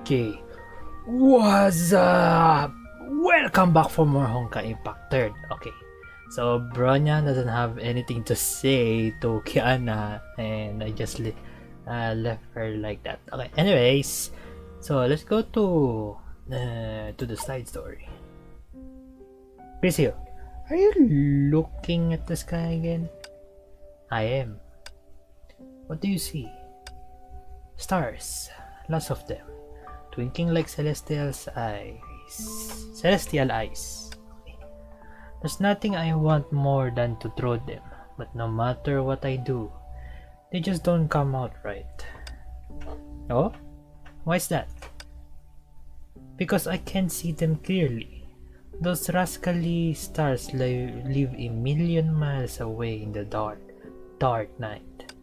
Okay, what's up? Welcome back for more Honkai Impact 3rd. Okay, so Bronya doesn't have anything to say to Kiana, and I just left her like that. Okay, anyways, so let's go to the side story. Priscilla, are you looking at the sky again? I am. What do you see? Stars, lots of them, twinkling like celestial eyes. There's nothing I want more than to throw them, but no matter what I do, they just don't come out right. Oh? Why's that? Because I can't see them clearly. Those rascally stars live a million miles away in the dark night.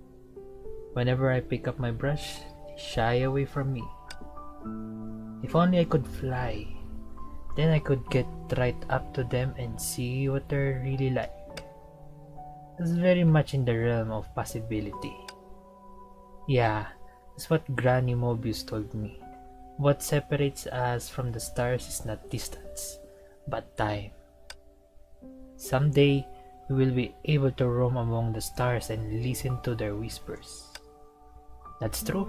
Whenever I pick up my brush, they shy away from me. If only I could fly, then I could get right up to them and see what they're really like. That's very much in the realm of possibility. Yeah, that's what Granny Mobius told me. What separates us from the stars is not distance, but time. Someday, we will be able to roam among the stars and listen to their whispers. That's true.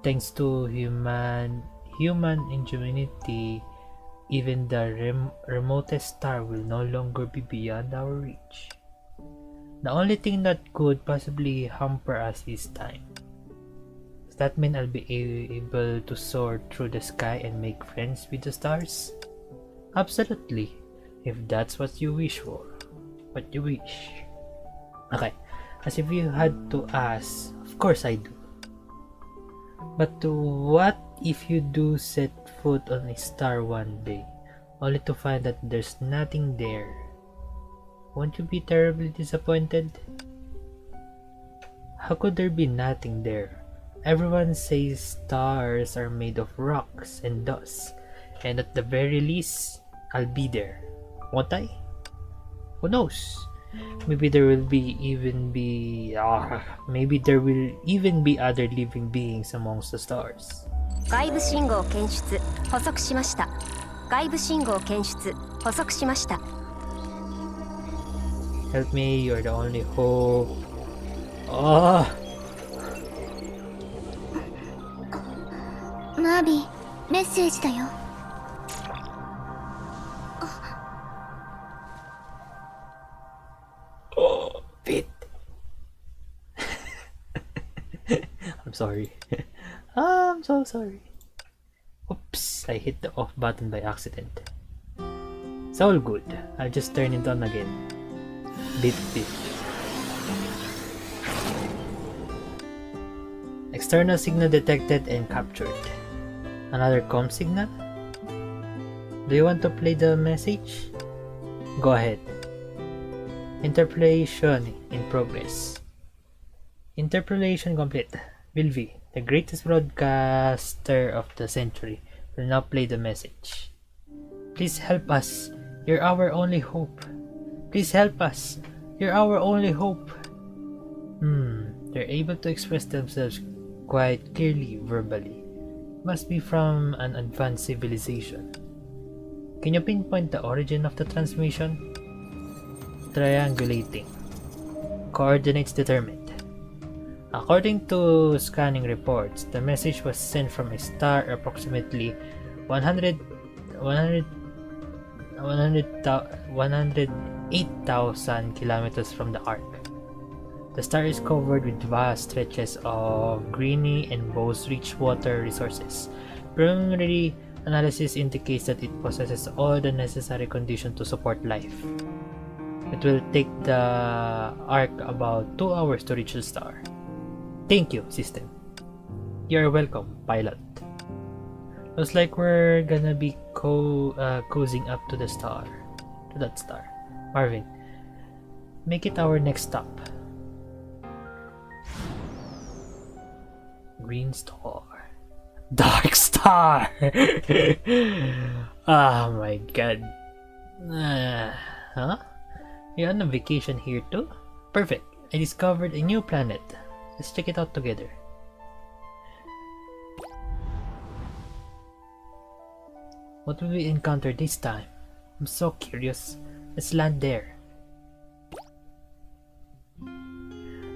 Thanks to human ingenuity, even the remotest star will no longer be beyond our reach. The only thing that could possibly hamper us is time. Does that mean I'll be able to soar through the sky and make friends with the stars? Absolutely, if that's what you wish for. What you wish. Okay, as if you had to ask, of course I do. But what if you do set foot on a star one day, only to find that there's nothing there? Won't you be terribly disappointed? How could there be nothing there? Everyone says stars are made of rocks and dust, and at the very least, I'll be there. Won't I? Who knows? Maybe there will even be other living beings amongst the stars. 外部信号検出捕捉しました。外部信号検出捕捉しました。 Help me, you're the only hope. Oh. マービー、メッセージだよ。Oh, Pete. I'm sorry. I'm so sorry. Oops, I hit the off button by accident. It's all good. I'll just turn it on again. Bit. External signal detected and captured. Another comm signal? Do you want to play the message? Go ahead. Interpolation in progress. Interpolation complete. Bilvi, the greatest broadcaster of the century, will now play the message. Please help us. You're our only hope. Please help us. You're our only hope. They're able to express themselves quite clearly verbally. Must be from an advanced civilization. Can you pinpoint the origin of the transmission? Triangulating. Coordinates determined. According to scanning reports, the message was sent from a star approximately 108,000 kilometers from the arc. The star is covered with vast stretches of greeny and bows-rich water resources. Preliminary analysis indicates that it possesses all the necessary conditions to support life. It will take the arc about 2 hours to reach the star. Thank you, system. You're welcome, pilot. Looks like we're gonna be coasting up to that star. Marvin, make it our next stop. Green star. Dark star! Oh my god. Huh? You're on a vacation here too? Perfect. I discovered a new planet. Let's check it out together. What will we encounter this time? I'm so curious. Let's land there.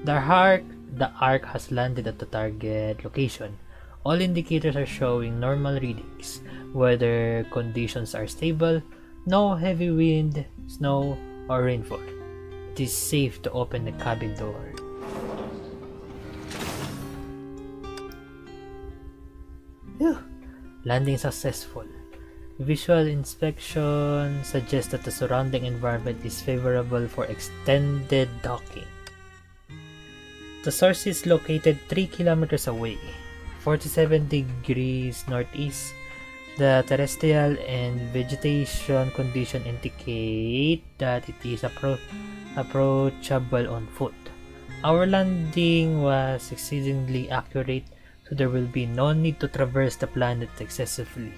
The ark has landed at the target location. All indicators are showing normal readings. Weather conditions are stable. No heavy wind, snow, or rainfall. It is safe to open the cabin door. Phew. Landing successful. Visual inspection suggests that the surrounding environment is favorable for extended docking. The source is located 3 kilometers away, 47 degrees northeast. The terrestrial and vegetation condition indicate that it is approachable on foot. Our landing was exceedingly accurate, so there will be no need to traverse the planet excessively.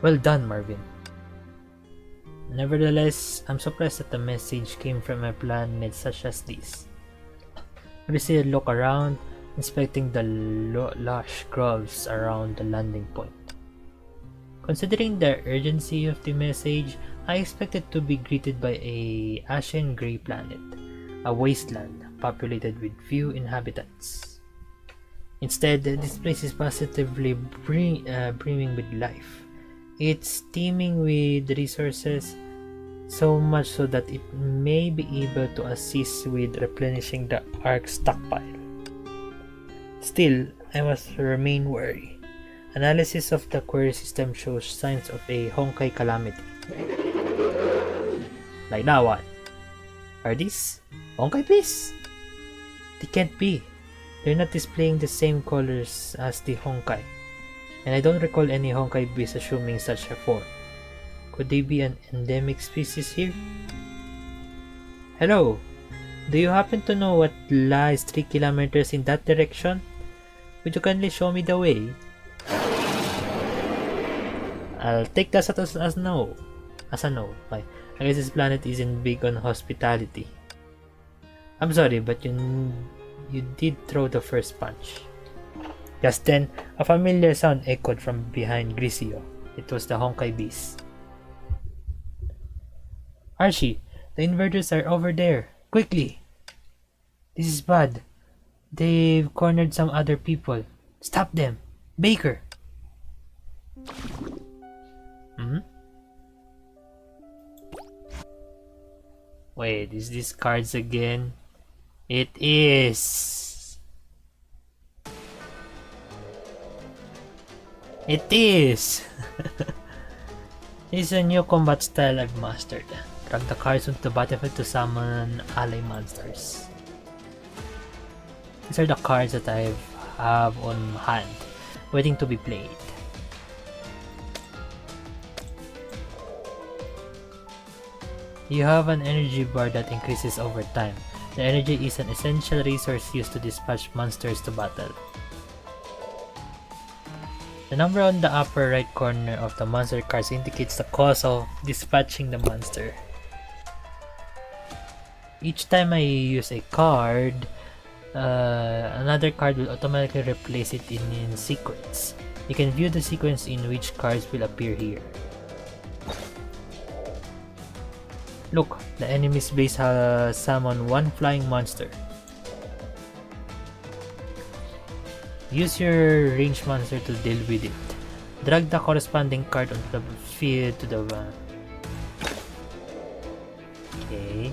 Well done, Marvin. Nevertheless, I'm surprised that the message came from a planet such as this. Lucia looked around, inspecting the lush groves around the landing point. Considering the urgency of the message, I expected to be greeted by a ashen gray planet, a wasteland populated with few inhabitants. Instead, this place is positively brimming with life. It's teeming with resources, so much so that it may be able to assist with replenishing the Ark stockpile. Still, I must remain wary. Analysis of the query system shows signs of a Honkai calamity. Like that one. Are these Honkai beasts? They can't be. They're not displaying the same colors as the Honkai, and I don't recall any Honkai beasts assuming such a form. Could they be an endemic species here? Hello, do you happen to know what lies 3 kilometers in that direction? Would you kindly show me the way? I'll take that as no. As a no. I guess this planet isn't big on hospitality. I'm sorry, but you did throw the first punch. Just then, a familiar sound echoed from behind Grisio. It was the Honkai beast. Archie, the invaders are over there. Quickly! This is bad. They've cornered some other people. Stop them! Baker! Wait, is this cards again? It is! It is! This is a new combat style I've mastered. Drag the cards onto the battlefield to summon ally monsters. These are the cards that I have on hand, waiting to be played. You have an energy bar that increases over time. The energy is an essential resource used to dispatch monsters to battle. The number on the upper right corner of the monster cards indicates the cost of dispatching the monster. Each time I use a card, another card will automatically replace it in sequence. You can view the sequence in which cards will appear here. Look, the enemy's base has summoned one flying monster. Use your ranged monster to deal with it. Drag the corresponding card onto the field to the Okay.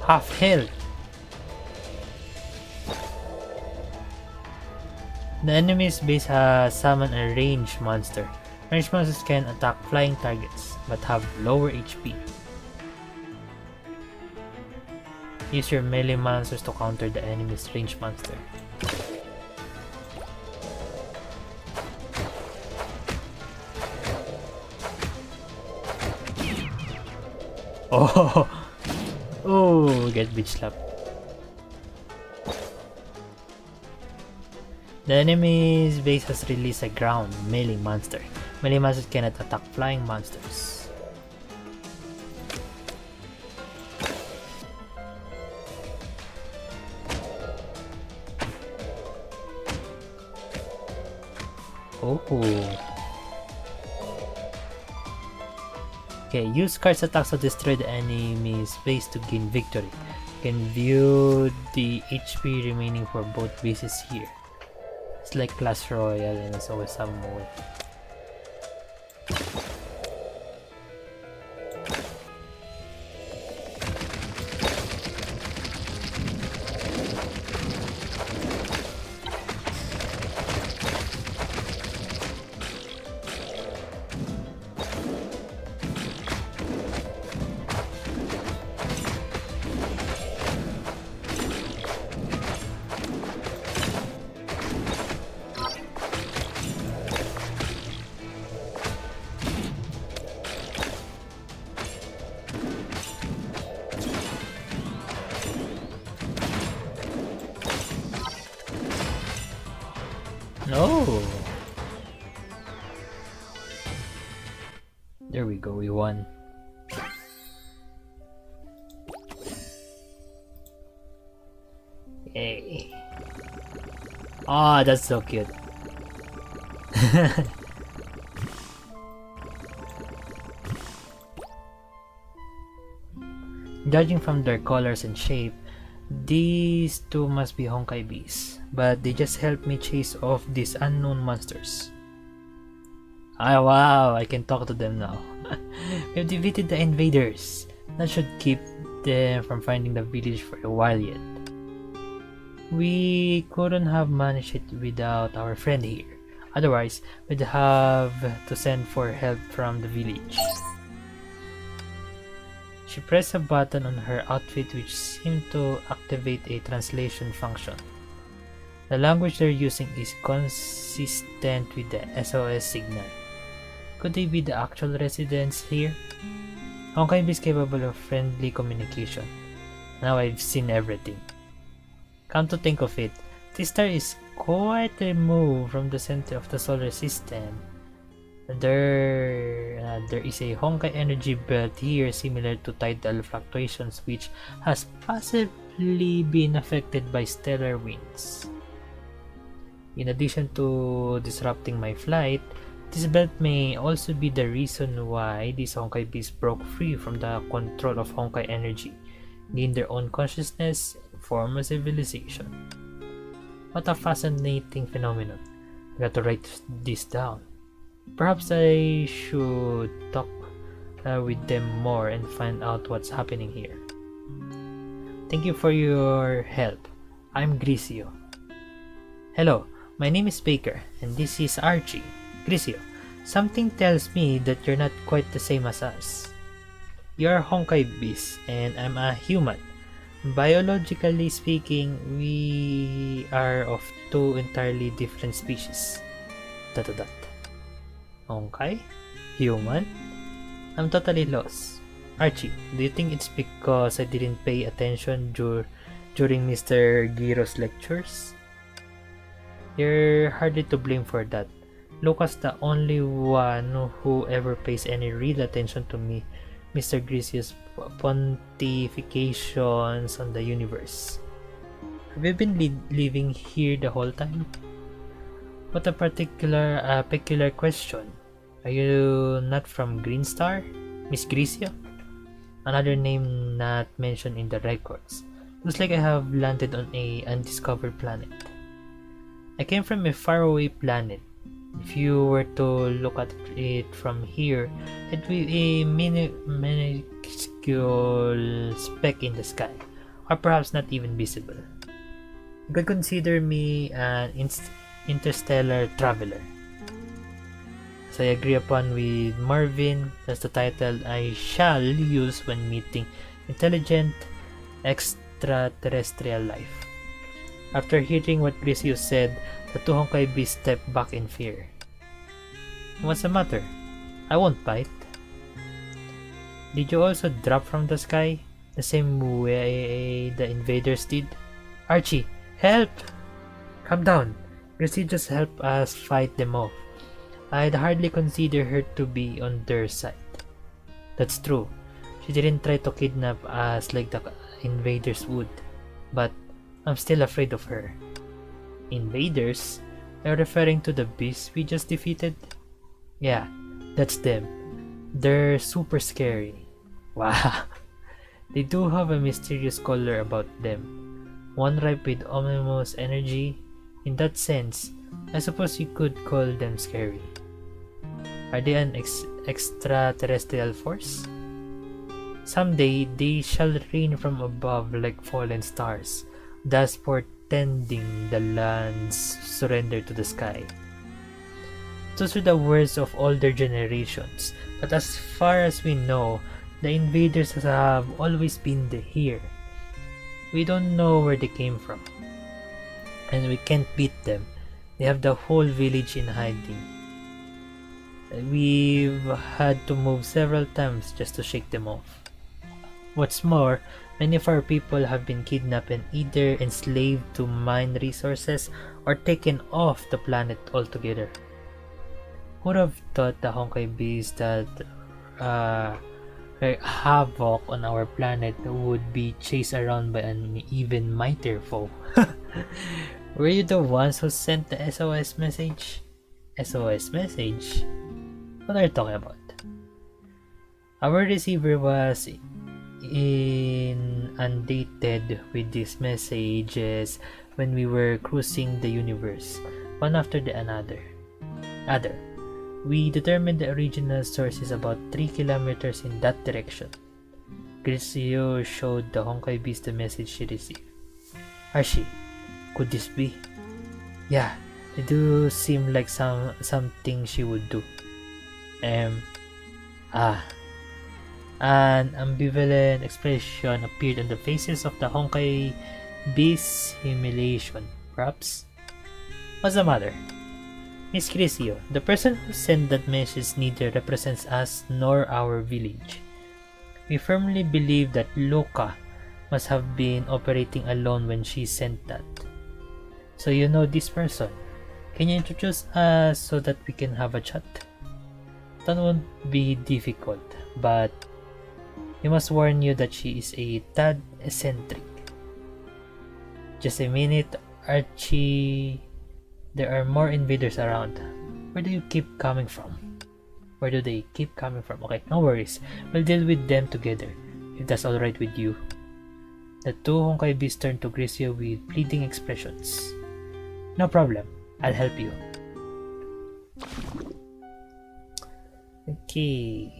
Half health. The enemy's base has summoned a ranged monster. Ranged monsters can attack flying targets, but have lower HP. Use your melee monsters to counter the enemy's ranged monster. Oh! Oh! Get bitch slapped. The enemy's base has released a ground melee monster. Melee monsters cannot attack flying monsters. Oh. Okay, use cards attacks to destroy the enemy's base to gain victory. You can view the HP remaining for both bases here. It's like Clash Royale and it's always some mode. No. There we go, we won. Yay. Oh, that's so cute. Judging from their colors and shape, these two must be Honkai bees, but they just help me chase off these unknown monsters. Ah, wow, I can talk to them now. We've defeated the invaders. That should keep them from finding the village for a while yet. We couldn't have managed it without our friend here. Otherwise, we'd have to send for help from the village. She pressed a button on her outfit which seemed to activate a translation function. The language they're using is consistent with the SOS signal. Could they be the actual residents here? Honkai is capable of friendly communication. Now I've seen everything. Come to think of it, this star is quite removed from the center of the solar system. There is a Honkai energy belt here similar to tidal fluctuations which has possibly been affected by stellar winds. In addition to disrupting my flight, this belt may also be the reason why these Honkai beasts broke free from the control of Honkai energy, gained their own consciousness, and formed a civilization. What a fascinating phenomenon. I got to write this down. Perhaps I should talk with them more and find out what's happening here. Thank you for your help. I'm Grisio. Hello, my name is Baker, and this is Archie. Grisio, something tells me that you're not quite the same as us. You're a Honkai beast, and I'm a human. Biologically speaking, we are of two entirely different species. ... Honkai? Human? I'm totally lost. Archie, do you think it's because I didn't pay attention during Mr. Giro's lectures? You're hardly to blame for that. Lucas the only one who ever pays any real attention to me, Mr. Grisio's pontifications on the universe. Have you been living here the whole time? What a peculiar question. Are you not from Green Star, Miss Grisio? Another name not mentioned in the records. Looks like I have landed on a undiscovered planet. I came from a faraway planet. If you were to look at it from here, it'd be a minuscule speck in the sky, or perhaps not even visible. You could consider me an interstellar traveler. As I agree upon with Marvin, that's the title I shall use when meeting intelligent extraterrestrial life. After hearing what Grisio said, the two Honkai beasts stepped back in fear. What's the matter? I won't bite. Did you also drop from the sky, the same way the invaders did? Archie, help! Calm down. Grisio just helped us fight them off. I'd hardly consider her to be on their side. That's true. She didn't try to kidnap us like the invaders would, but I'm still afraid of her. Invaders? Are you referring to the beasts we just defeated? Yeah, that's them. They're super scary. Wow. They do have a mysterious color about them. One ripe with ominous energy. In that sense, I suppose you could call them scary. Are they an extraterrestrial force? Someday they shall rain from above like fallen stars, thus portending the land's surrender to the sky. Those are the words of older generations, but as far as we know, the invaders have always been here. We don't know where they came from, and we can't beat them. They have the whole village in hiding. We've had to move several times just to shake them off. What's more, many of our people have been kidnapped and either enslaved to mine resources or taken off the planet altogether. Who'd have thought the Honkai beasts that wreak havoc on our planet would be chased around by an even mightier foe? Were you the ones who sent the SOS message? SOS message? What are you talking about? Our receiver was inundated with these messages when we were cruising the universe, one after the other. We determined the original source is about 3 kilometers in that direction. Grisio showed the Honkai beast the message she received. Archie, could this be? Yeah, they do seem like something she would do. An ambivalent expression appeared on the faces of the Honkai beasts. Humiliation, perhaps? What's the matter? Miss Crisio, the person who sent that message neither represents us nor our village. We firmly believe that Luca must have been operating alone when she sent that. So you know this person. Can you introduce us so that we can have a chat? That won't be difficult, but we must warn you that she is a tad eccentric. Just a minute, Archie. There are more invaders around. Where do you keep coming from? Where do they keep coming from? Okay, no worries. We'll deal with them together, if that's alright with you. The two Honkai beasts turned to Grisio with pleading expressions. No problem. I'll help you. Okay.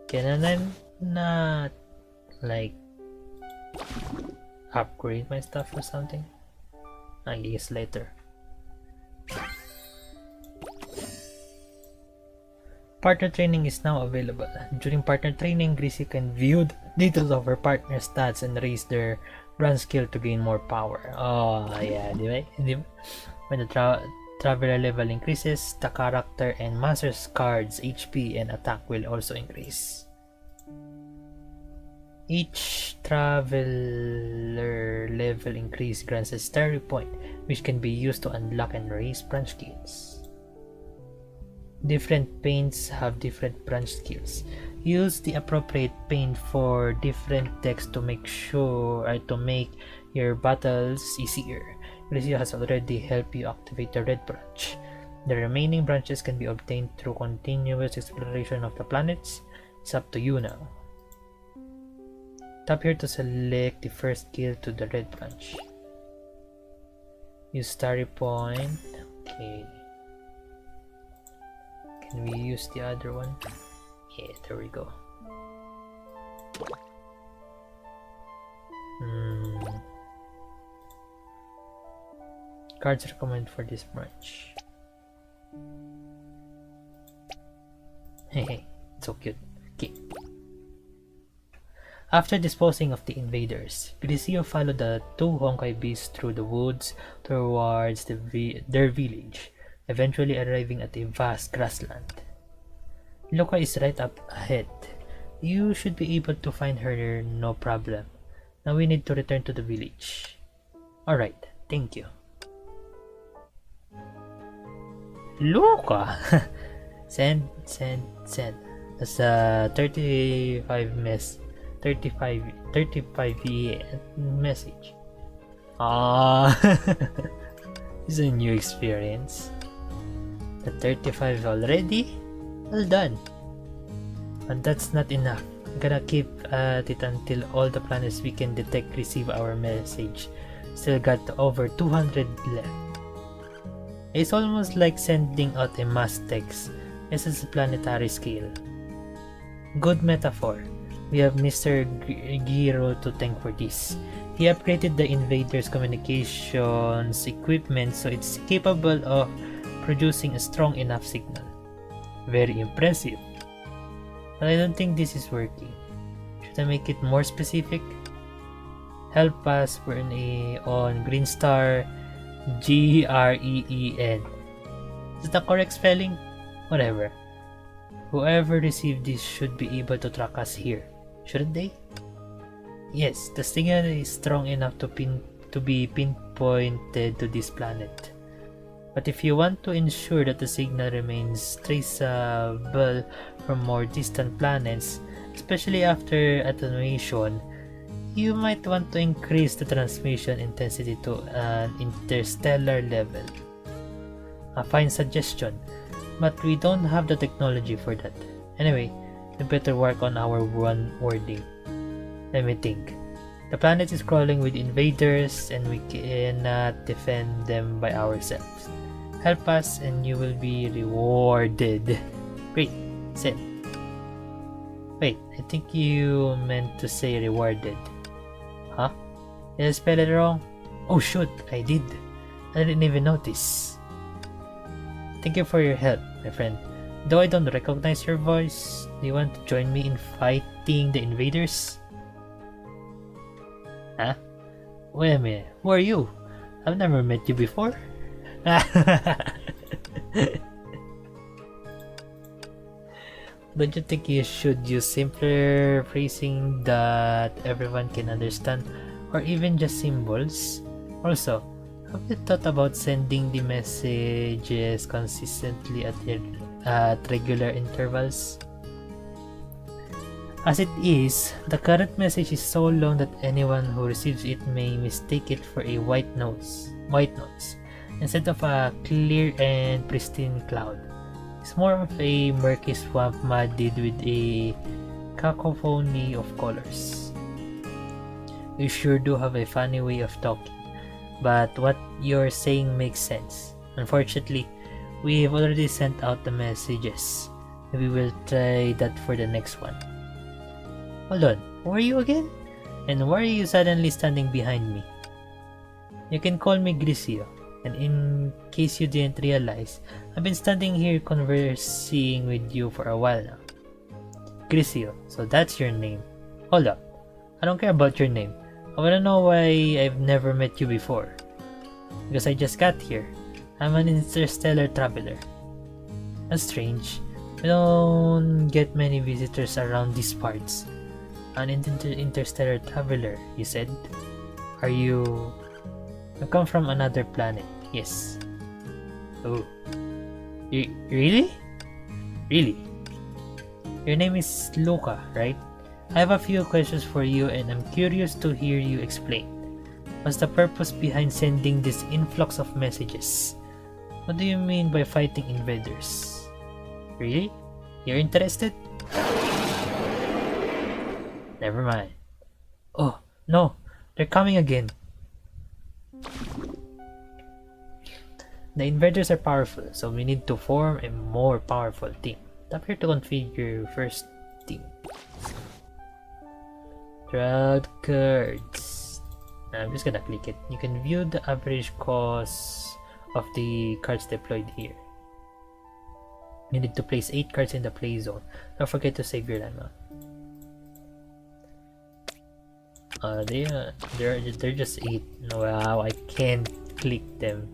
Can I not, like, upgrade my stuff or something? I guess later. Partner training is now available. During partner training, Grisio can view the details of her partner's stats and raise their brand skill to gain more power. Oh yeah, when the traveler level increases, the character and master's cards HP and attack will also increase. Each traveler level increase grants a Starry point, which can be used to unlock and raise branch skills. Different paints have different branch skills. Use the appropriate paint for different decks to make your battles easier. Grisio has already helped you activate the red branch. The remaining branches can be obtained through continuous exploration of the planets. It's up to you now. Tap here to select the first skill to the red branch. Use Starry point. Okay. Can we use the other one? Yeah, there we go. Cards recommended for this branch. Hey, so cute. Okay. After disposing of the invaders, Grisio followed the two Honkai beasts through the woods towards their village, eventually arriving at a vast grassland. Luca is right up ahead. You should be able to find her no problem. Now we need to return to the village. Alright, thank you. Luca! Send. That's a 35 message. Ah. It's a new experience. The 35 already? Well done. But that's not enough. I'm gonna keep at it until all the planets we can detect receive our message. Still got over 200 left. It's almost like sending out a mass text. This is a planetary scale. Good metaphor. We have Mr. Giro to thank for this. He upgraded the invaders' communications equipment so it's capable of producing a strong enough signal. Very impressive. But I don't think this is working. Should I make it more specific? Help us, we're on Green Star, Green. Is that the correct spelling? Whatever. Whoever received this should be able to track us here, shouldn't they? Yes, the signal is strong enough to be pinpointed to this planet. But if you want to ensure that the signal remains traceable from more distant planets, especially after attenuation, you might want to increase the transmission intensity to an interstellar level. A fine suggestion, but we don't have the technology for that. Anyway, we better work on our wording. Let me think. The planet is crawling with invaders and we cannot defend them by ourselves. Help us and you will be rewarded. Great, said. Wait, I think you meant to say rewarded. Huh? Did I spell it wrong? Oh shoot, I did. I didn't even notice. Thank you for your help, my friend. Though I don't recognize your voice, do you want to join me in fighting the invaders? Huh? Wait a minute, who are you? I've never met you before. Don't you think you should use simpler phrasing that everyone can understand, or even just symbols? Also, have you thought about sending the messages consistently at regular intervals? As it is, the current message is so long that anyone who receives it may mistake it for a white noise instead of a clear and pristine cloud. It's more of a murky swamp muddied with a cacophony of colors. You sure do have a funny way of talking, but what you're saying makes sense. Unfortunately, we've already sent out the messages. Maybe we'll try that for the next one. Hold on, who are you again? And why are you suddenly standing behind me? You can call me Grisio, and in case you didn't realize, I've been standing here conversing with you for a while now. Grisio, so that's your name. Hold up, I don't care about your name. I wanna know why I've never met you before. Because I just got here. I'm an interstellar traveler. That's strange. We don't get many visitors around these parts. An interstellar traveler, you said? Are you... I come from another planet, yes. Oh. Really? Really? Your name is Luca, right? I have a few questions for you and I'm curious to hear you explain. What's the purpose behind sending this influx of messages? What do you mean by fighting invaders? Really? You're interested? Never mind. Oh, no! They're coming again! The invaders are powerful, so we need to form a more powerful team. Tap here to configure first team. Drag cards. I'm just gonna click it. You can view the average cost of the cards deployed here. You need to place 8 cards in the play zone. Don't forget to save your land. They're just 8. Wow, I can't click them.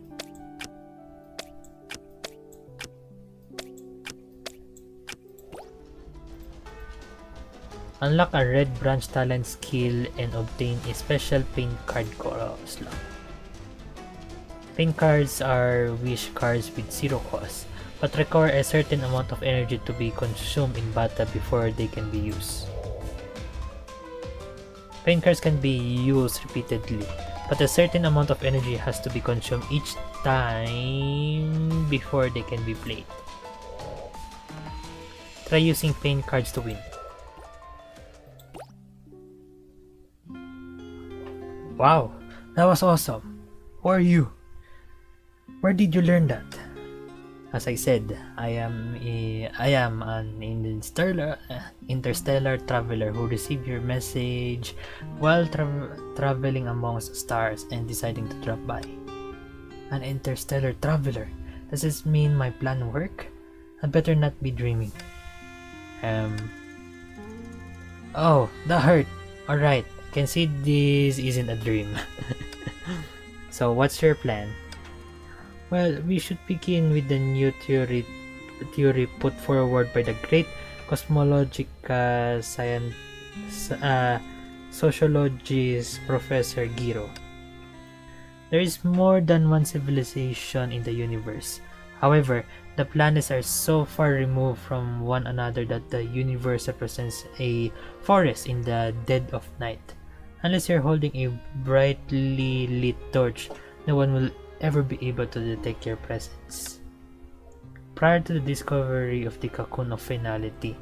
Unlock a red branch talent skill and obtain a special paint card slot. Paint cards are wish cards with 0 cost, but require a certain amount of energy to be consumed in battle before they can be used. Paint cards can be used repeatedly, but a certain amount of energy has to be consumed each time before they can be played. Try using paint cards to win. Wow, that was awesome. Who are you? Where did you learn that? As I said, I am an interstellar traveler who received your message while traveling amongst stars and deciding to drop by. An interstellar traveler? Does this mean my plan work? I better not be dreaming. Oh, that hurt. Alright, can see this isn't a dream. So what's your plan? Well, we should begin with the new theory put forward by the great cosmological sociologist Professor Giro. There is more than one civilization in the universe. However, the planets are so far removed from one another that the universe represents a forest in the dead of night. Unless you're holding a brightly lit torch, no one will ever be able to detect your presence. Prior to the discovery of the cocoon of finality,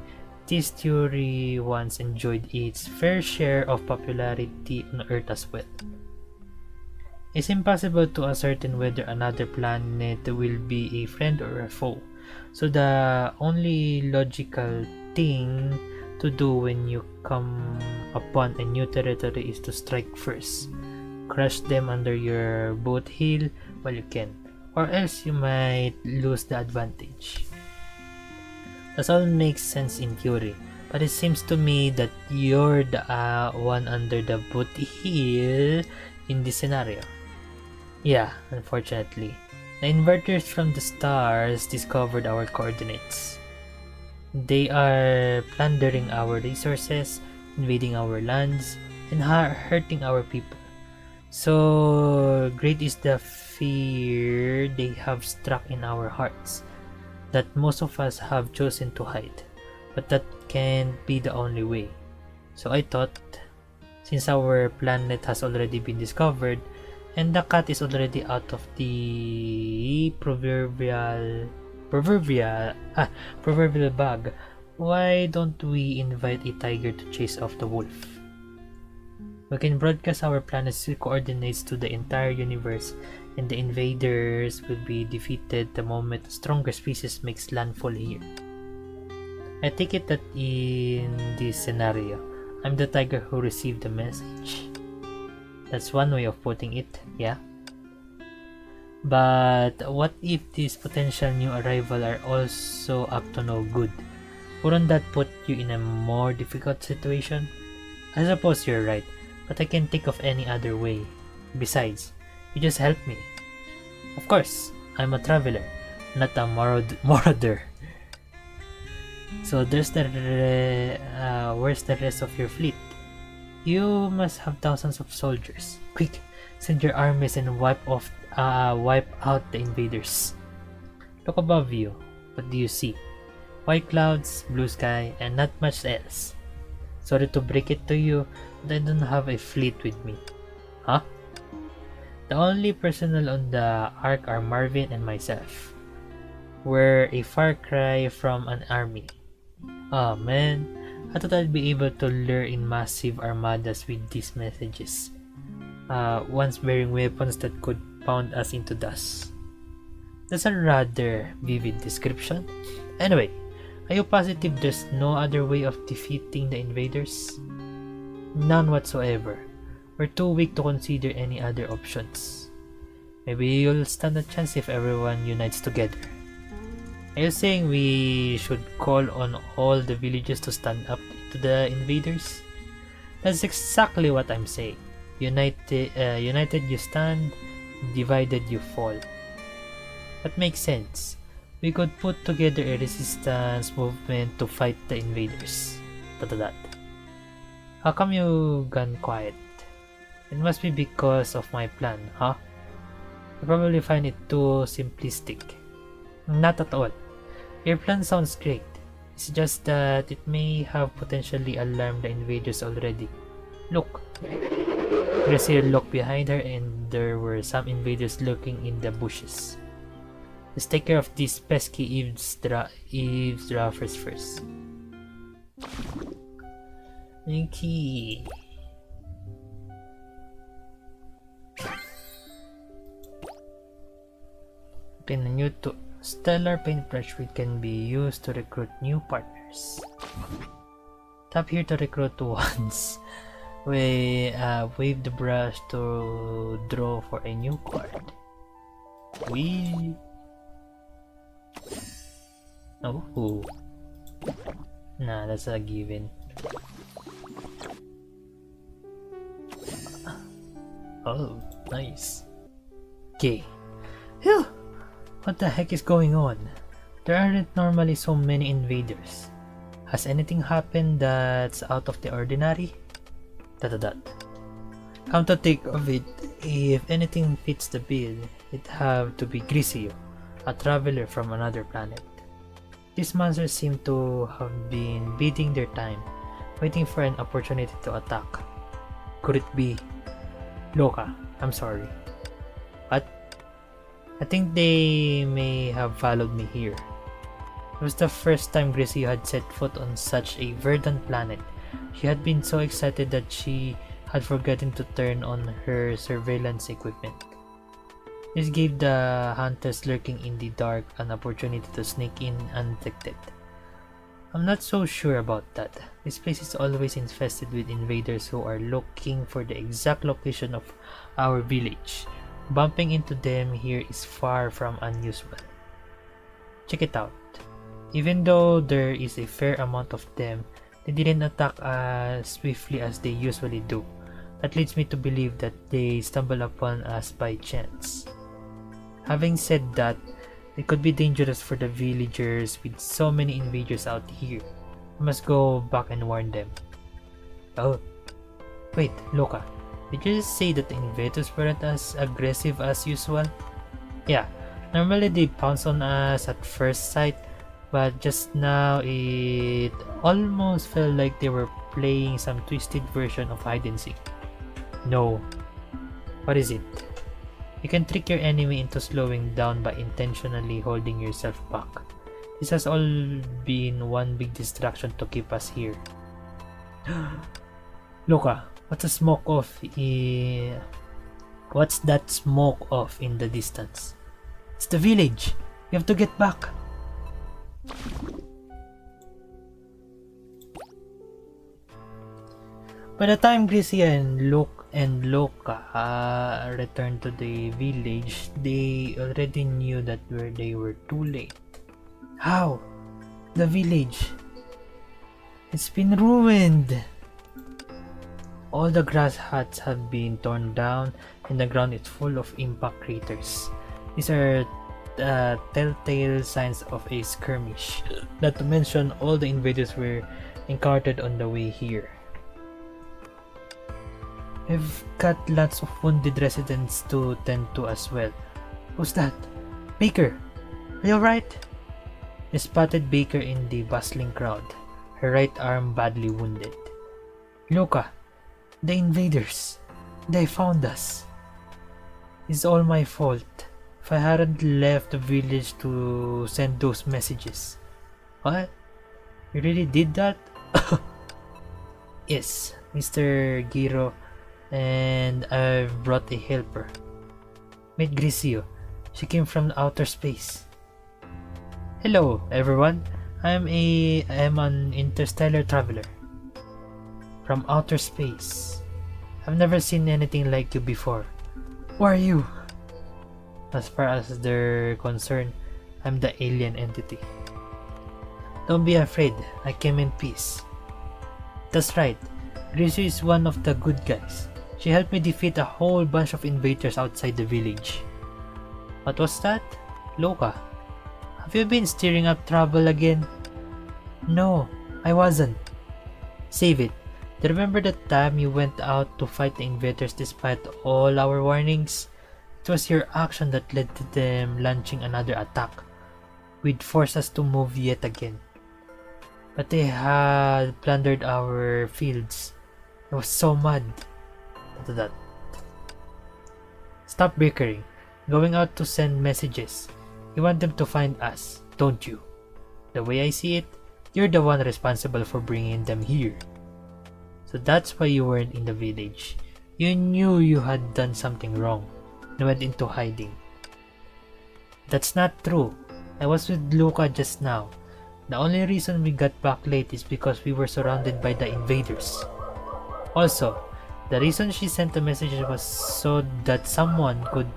this theory once enjoyed its fair share of popularity on Earth as well. It's impossible to ascertain whether another planet will be a friend or a foe, so the only logical thing to do when you come upon a new territory is to strike first. Crush them under your boat heel while you can, or else you might lose the advantage. That all makes sense in theory, but it seems to me that you're the one under the boat heel in this scenario. Yeah, unfortunately. The invaders from the stars discovered our coordinates. They are plundering our resources, invading our lands, and hurting our people. So great is the fear they have struck in our hearts that most of us have chosen to hide. But that can't be the only way. So I thought, since our planet has already been discovered and the cat is already out of the proverbial bag, why don't we invite a tiger to chase off the wolf? We can broadcast our planet's coordinates to the entire universe, and the invaders will be defeated the moment a stronger species makes landfall here. I take it that in this scenario, I'm the tiger who received the message. That's one way of putting it, yeah? But what if these potential new arrivals are also up to no good? Wouldn't that put you in a more difficult situation? I suppose you're right, but I can't think of any other way. Besides, you just help me. Of course, I'm a traveler, not a marauder. So where's the rest of your fleet? You must have thousands of soldiers. Quick, send your armies and wipe out the invaders. Look above you. What do you see? White clouds, blue sky, and not much else. Sorry to break it to you, but I don't have a fleet with me. Huh? The only personnel on the Ark are Marvin and myself. We're a far cry from an army. Oh man, I thought I'd be able to lure in massive armadas with these messages. Once bearing weapons that could pound us into dust. That's a rather vivid description. Anyway, are you positive there's no other way of defeating the invaders? None whatsoever. We're too weak to consider any other options. Maybe you'll stand a chance if everyone unites together. Are you saying we should call on all the villagers to stand up to the invaders? That's exactly what I'm saying. United you stand, divided you fall. That makes sense. We could put together a resistance movement to fight the invaders. That. How come you gone quiet? It must be because of my plan, huh? You probably find it too simplistic. Not at all. Your plan sounds great. It's just that it may have potentially alarmed the invaders already. Look. Gracia looked behind her and there were some invaders lurking in the bushes. Let's take care of these pesky eavesdroppers first. Okay. Obtain a new stellar paintbrush which can be used to recruit new partners. Tap here to recruit once. Wave the brush to draw for a new card. Wee. Oh. Nah, that's a given. Oh, nice. Okay. Phew! What the heck is going on? There aren't normally so many invaders. Has anything happened that's out of the ordinary? ... Come to think of it, if anything fits the bill, it'd have to be Grisio, a traveler from another planet. These monsters seem to have been biding their time, waiting for an opportunity to attack. Could it be... Loka, I'm sorry. What? I think they may have followed me here. It was the first time Grisio had set foot on such a verdant planet. She had been so excited that she had forgotten to turn on her surveillance equipment. This gave the hunters lurking in the dark an opportunity to sneak in undetected. I'm not so sure about that. This place is always infested with invaders who are looking for the exact location of our village. Bumping into them here is far from unusual. Check it out. Even though there is a fair amount of them, they didn't attack as swiftly as they usually do. That leads me to believe that they stumbled upon us by chance. Having said that, it could be dangerous for the villagers with so many invaders out here. I must go back and warn them. Oh, wait, Loka, did you just say that the invaders weren't as aggressive as usual? Yeah, normally they pounce on us at first sight, but just now it almost felt like they were playing some twisted version of hide and seek. No. What is it? You can trick your enemy into slowing down by intentionally holding yourself back. This has all been one big distraction to keep us here. Loka, what's that smoke of in the distance? It's the village. You have to get back. By the time Gracia and Loka returned to the village, they already knew that they were too late. How? The village? It's been ruined. All the grass huts have been torn down and the ground is full of impact craters. These are telltale signs of a skirmish. Not to mention all the invaders were encountered on the way here. We've got lots of wounded residents to tend to as well. Who's that? Baker! Are you alright? We spotted Baker in the bustling crowd, her right arm badly wounded. Loka, the invaders! They found us! It's all my fault. If I hadn't left the village to send those messages. What? You really did that? Yes, Mr. Giro, and I've brought a helper. Meet Grisio. She came from outer space. Hello, everyone. I'm an interstellar traveler from outer space. I've never seen anything like you before. Who are you? As far as they're concerned, I'm the alien entity. Don't be afraid, I came in peace. That's right, Grisio is one of the good guys. She helped me defeat a whole bunch of invaders outside the village. What was that? Loka, have you been stirring up trouble again? No, I wasn't. Save it. Do you remember the time you went out to fight the invaders despite all our warnings? It was your action that led to them launching another attack, which forced us to move yet again. But they had plundered our fields. I was so mad. To that. Stop bickering. Going out to send messages. You want them to find us, don't you? The way I see it, you're the one responsible for bringing them here. So that's why you weren't in the village. You knew you had done something wrong and went into hiding. That's not true. I was with Luca just now. The only reason we got back late is because we were surrounded by the invaders. Also, the reason she sent the messages was so that someone could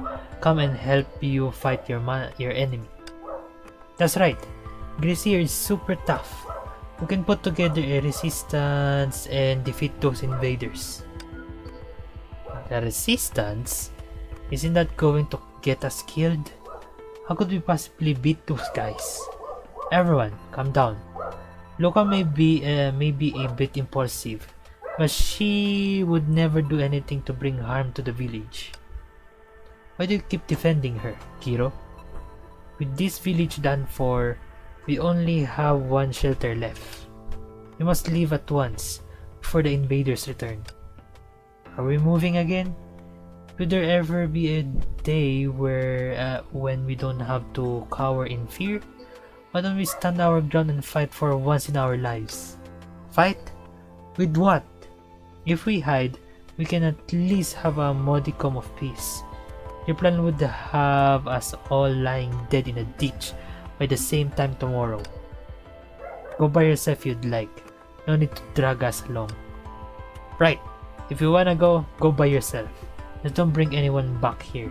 come and help you fight your enemy. That's right. Gracier is super tough. Who can put together a resistance and defeat those invaders. The resistance? Isn't that going to get us killed? How could we possibly beat those guys? Everyone, calm down. Luca may be a bit impulsive, but she would never do anything to bring harm to the village. Why do you keep defending her, Kiro? With this village done for, we only have one shelter left. We must leave at once, before the invaders return. Are we moving again? Could there ever be a day when we don't have to cower in fear? Why don't we stand our ground and fight for once in our lives? Fight? With what? If we hide, we can at least have a modicum of peace. Your plan would have us all lying dead in a ditch by the same time tomorrow. Go by yourself if you'd like. No need to drag us along. Right. If you wanna go, go by yourself. Just don't bring anyone back here.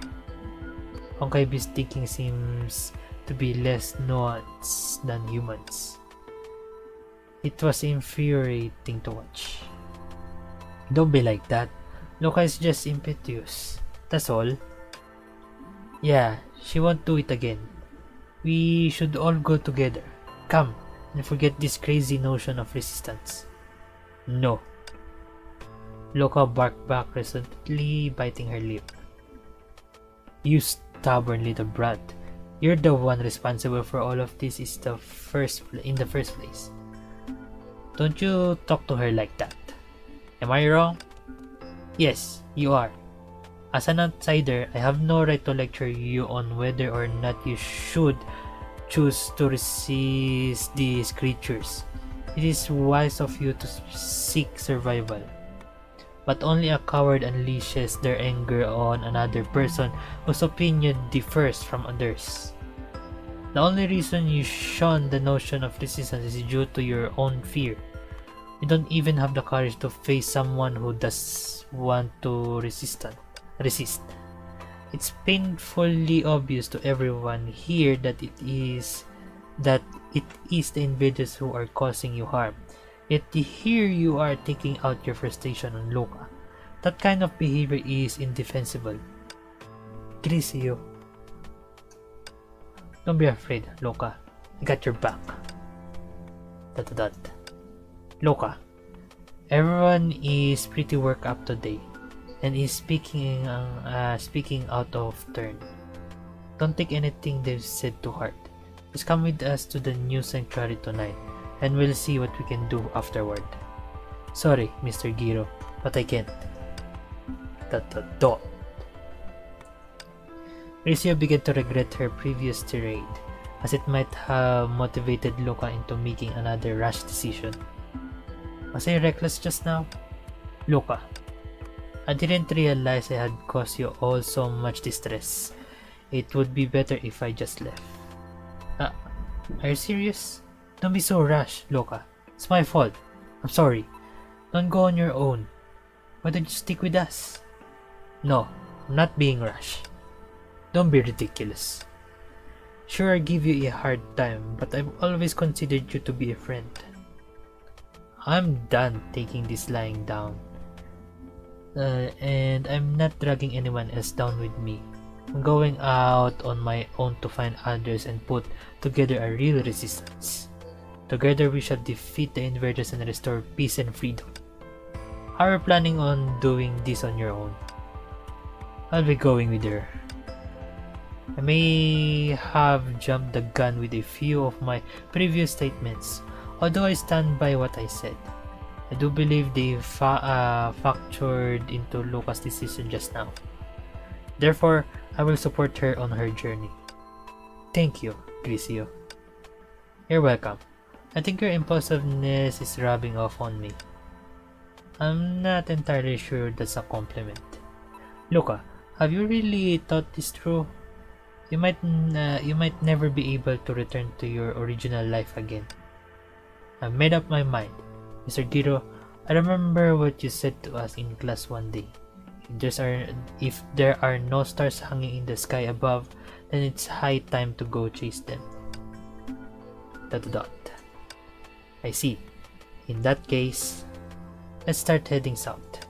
Honkai's thinking seems to be less nuanced than humans. It was infuriating to watch. Don't be like that. Luca is just impetuous. That's all. Yeah, she won't do it again. We should all go together. Come, and forget this crazy notion of resistance. No. Luca barked back resolutely, biting her lip. You stubborn little brat. You're the one responsible for all of this in the first place. Don't you talk to her like that. Am I wrong? Yes, you are. As an outsider, I have no right to lecture you on whether or not you should choose to resist these creatures. It is wise of you to seek survival. But only a coward unleashes their anger on another person whose opinion differs from others. The only reason you shun the notion of resistance is due to your own fear. You don't even have the courage to face someone who does want to resist. It's painfully obvious to everyone here that it is the invaders who are causing you harm. Yet here you are taking out your frustration on Luca. That kind of behavior is indefensible. Grisio. Don't be afraid, Luca. I got your back. ... Luca. Everyone is pretty worked up today and is speaking out of turn. Don't take anything they've said to heart. Just come with us to the new sanctuary tonight, and we'll see what we can do afterward. Sorry, Mr. Giro, but I can't. ... Ricio began to regret her previous tirade, as it might have motivated Luca into making another rash decision. Was I reckless just now? Luca, I didn't realize I had caused you all so much distress. It would be better if I just left. Are you serious? Don't be so rash, Luca. It's my fault. I'm sorry. Don't go on your own. Why don't you stick with us? No, I'm not being rash. Don't be ridiculous. Sure, I give you a hard time, but I've always considered you to be a friend. I'm done taking this lying down. And I'm not dragging anyone else down with me. I'm going out on my own to find others and put together a real resistance. Together we shall defeat the invaders and restore peace and freedom. How are you planning on doing this on your own? I'll be going with her. I may have jumped the gun with a few of my previous statements, although I stand by what I said. I do believe they factored into Luca's decision just now. Therefore, I will support her on her journey. Thank you, Grisio. You're welcome. I think your impulsiveness is rubbing off on me. I'm not entirely sure that's a compliment. Luca, have you really thought this through? You might never be able to return to your original life again. I've made up my mind. Mr. Giro, I remember what you said to us in class one day. If there are no stars hanging in the sky above, then it's high time to go chase them. ... I see. In that case, let's start heading south.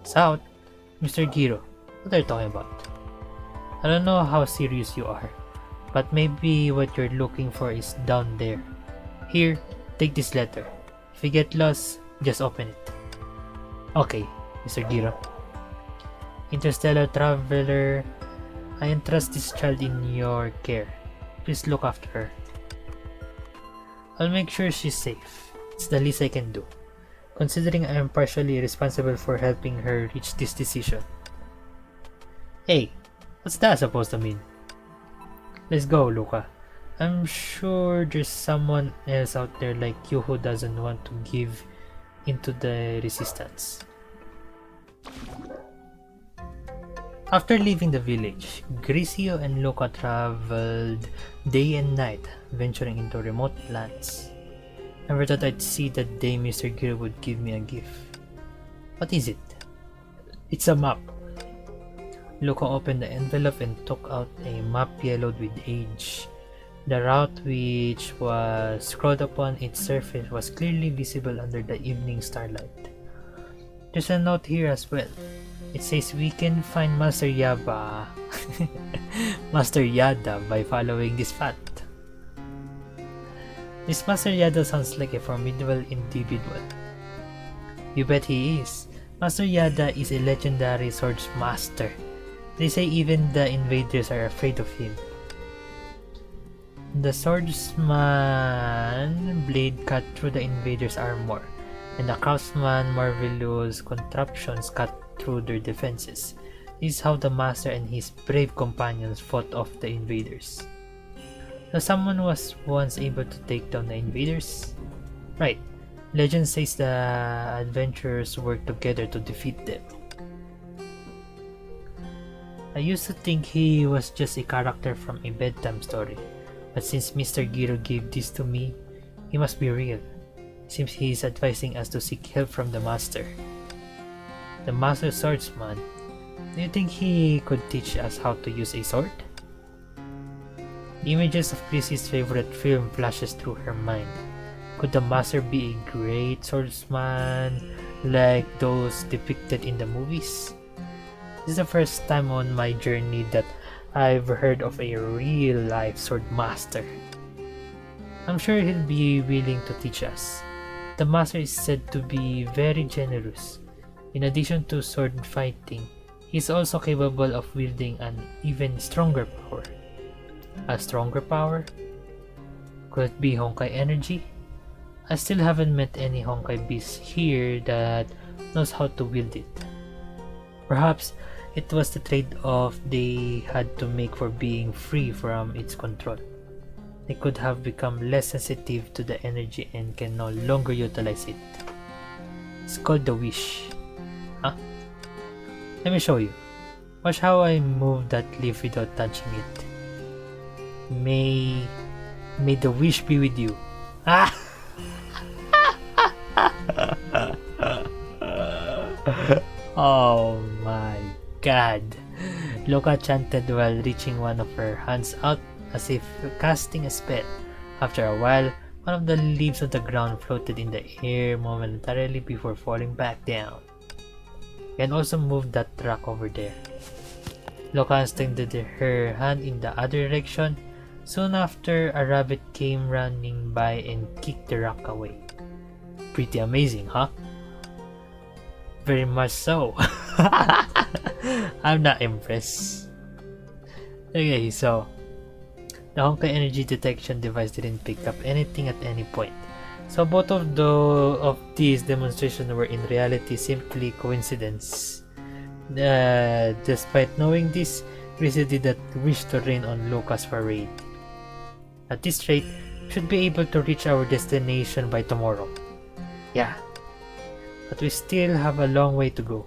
South? Mr. Giro, what are you talking about? I don't know how serious you are, but maybe what you're looking for is down there. Here, take this letter. If you get lost, just open it. Okay, Mr. Giro. Interstellar Traveler, I entrust this child in your care. Please look after her. I'll make sure she's safe. It's the least I can do, considering I am partially responsible for helping her reach this decision. Hey, what's that supposed to mean? Let's go, Luca. I'm sure there's someone else out there like you who doesn't want to give into the resistance. After leaving the village, Grisio and Luca traveled day and night, venturing into remote lands. Never thought I'd see the day Mr. Giro would give me a gift. What is it? It's a map. Luca opened the envelope and took out a map yellowed with age. The route which was scrawled upon its surface was clearly visible under the evening starlight. There's a note here as well. It says we can find Master Master Yada by following this path. This Master Yada sounds like a formidable individual. You bet he is. Master Yada is a legendary swords master. They say even the invaders are afraid of him. The swordsman's blade cut through the invaders' armor, and the craftsman's marvelous contraptions cut through their defenses. This is how the master and his brave companions fought off the invaders. So someone was once able to take down the invaders? Right. Legend says the adventurers worked together to defeat them. I used to think he was just a character from a bedtime story, but since Mr. Giro gave this to me, he must be real. Seems he is advising us to seek help from the master. The master swordsman. Do you think he could teach us how to use a sword? Images of Chrissy's favorite film flashes through her mind. Could the master be a great swordsman like those depicted in the movies? This is the first time on my journey that I've heard of a real-life sword master. I'm sure he'll be willing to teach us. The master is said to be very generous. In addition to sword fighting, he is also capable of wielding an even stronger power. A stronger power? Could it be Honkai energy? I still haven't met any Honkai beast here that knows how to wield it. Perhaps it was the trade-off they had to make for being free from its control. They could have become less sensitive to the energy and can no longer utilize it. It's called the wish. Huh? Let me show you. Watch how I move that leaf without touching it. May the wish be with you. Ah! Oh my god. Luca chanted while reaching one of her hands out as if casting a spell. After a while, one of the leaves of the ground floated in the air momentarily before falling back down. You can also move that rock over there. Luca extended her hand in the other direction. Soon after, a rabbit came running by and kicked the rock away. Pretty amazing, huh? Very much so. I'm not impressed. Okay, so the Honkai energy detection device didn't pick up anything at any point. So both of these demonstrations were in reality simply coincidence. Despite knowing this, Grizzly did not wish to rain on Lucas for raid. At this rate, we should be able to reach our destination by tomorrow. Yeah, but we still have a long way to go. ...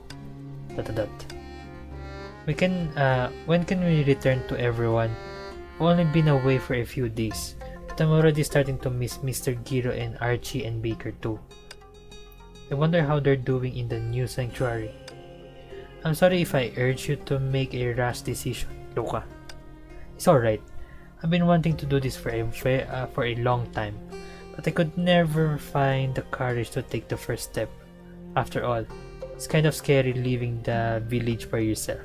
When can we return to everyone? I've only been away for a few days, but I'm already starting to miss Mr. Giro and Archie and Baker too. I wonder how they're doing in the new sanctuary. I'm sorry if I urge you to make a rash decision, Luca. It's alright. I've been wanting to do this for a long time, but I could never find the courage to take the first step. After all, it's kind of scary leaving the village by yourself. ...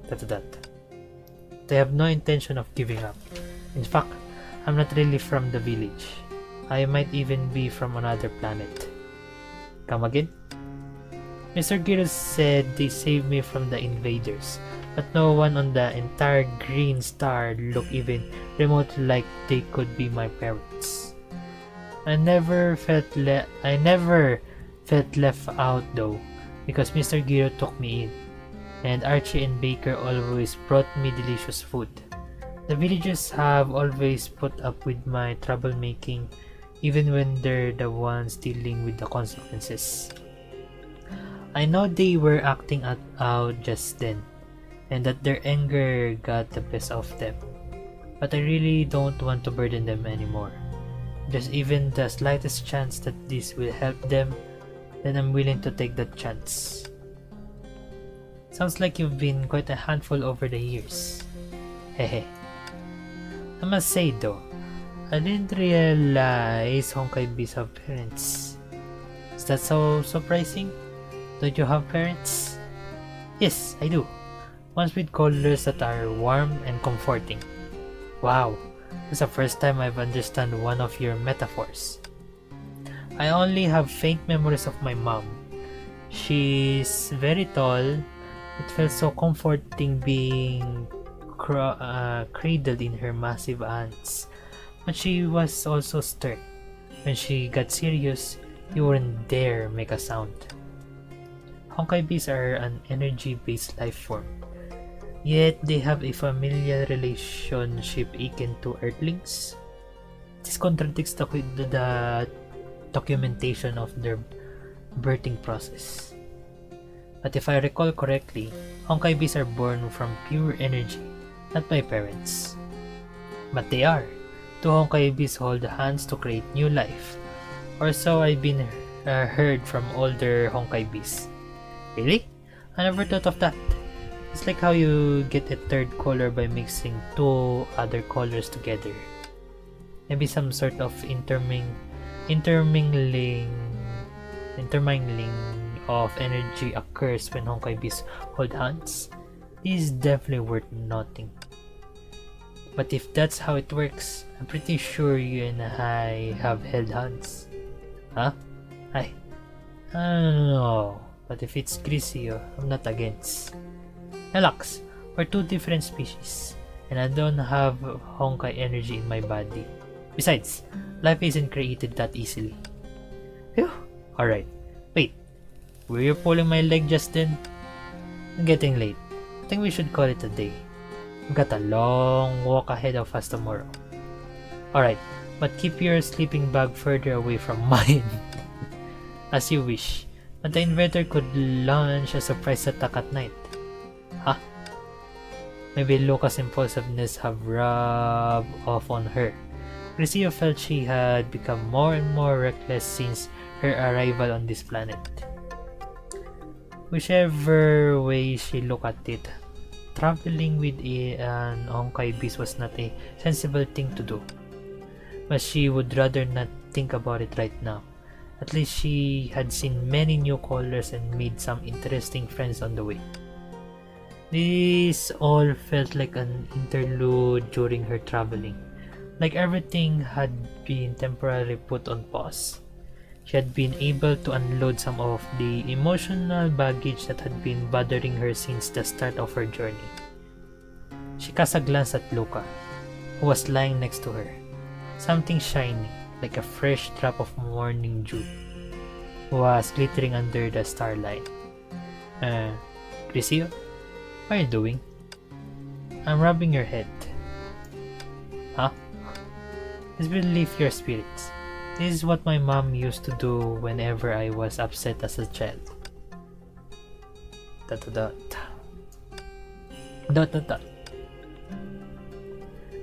I have no intention of giving up. In fact, I'm not really from the village. I might even be from another planet. Come again? Mr. Giro said they saved me from the invaders, but no one on the entire Green Star looked even remotely like they could be my parents. I never felt left out though, because Mr. Giro took me in, and Archie and Baker always brought me delicious food. The villagers have always put up with my troublemaking, even when they're the ones dealing with the consequences. I know they were acting out just then, and that their anger got the best of them, but I really don't want to burden them anymore. If there's even the slightest chance that this will help them, then I'm willing to take that chance. Sounds like you've been quite a handful over the years. Hehe. I must say though, I didn't realize Honkai Bees have parents. Is that so surprising? Don't you have parents? Yes, I do. Ones with colors that are warm and comforting. Wow, that's the first time I've understood one of your metaphors. I only have faint memories of my mom. She's very tall. It felt so comforting being cradled in her massive hands. But she was also stern. When she got serious, you wouldn't dare make a sound. Honkai bees are an energy-based life form, yet they have a familial relationship akin to Earthlings. This contradicts the documentation of their birthing process. But if I recall correctly, Honkai bees are born from pure energy, not by parents. But they are. Two Honkai bees hold hands to create new life, or so I've been heard from older Honkai bees. Really? I never thought of that. It's like how you get a third color by mixing two other colors together. Maybe some sort of intermingling of energy occurs when Honkai bees hold hands. This is definitely worth noting. But if that's how it works, I'm pretty sure you and I have held hands. Huh? I don't know. But if it's Grisio, I'm not against. Relax, we're two different species, and I don't have Honkai energy in my body. Besides, life isn't created that easily. Phew, alright. Wait, were you pulling my leg just then? I'm getting late. I think we should call it a day. We've got a long walk ahead of us tomorrow. Alright, but keep your sleeping bag further away from mine. As you wish. But the inventor could launch a surprise attack at night. Huh? Maybe Luca's impulsiveness have rubbed off on her. Grisio felt she had become more and more reckless since her arrival on this planet. Whichever way she looked at it, traveling with an Honkai beast was not a sensible thing to do. But she would rather not think about it right now. At least she had seen many new colors and made some interesting friends on the way. This all felt like an interlude during her traveling, like everything had been temporarily put on pause. She had been able to unload some of the emotional baggage that had been bothering her since the start of her journey. She cast a glance at Luca, who was lying next to her. Something shiny, like a fresh drop of morning dew, was glittering under the starlight. Crisio, what are you doing? I'm rubbing your head. Huh? This will lift your spirits. This is what my mom used to do whenever I was upset as a child. Dot dot dot. Dot dot dot.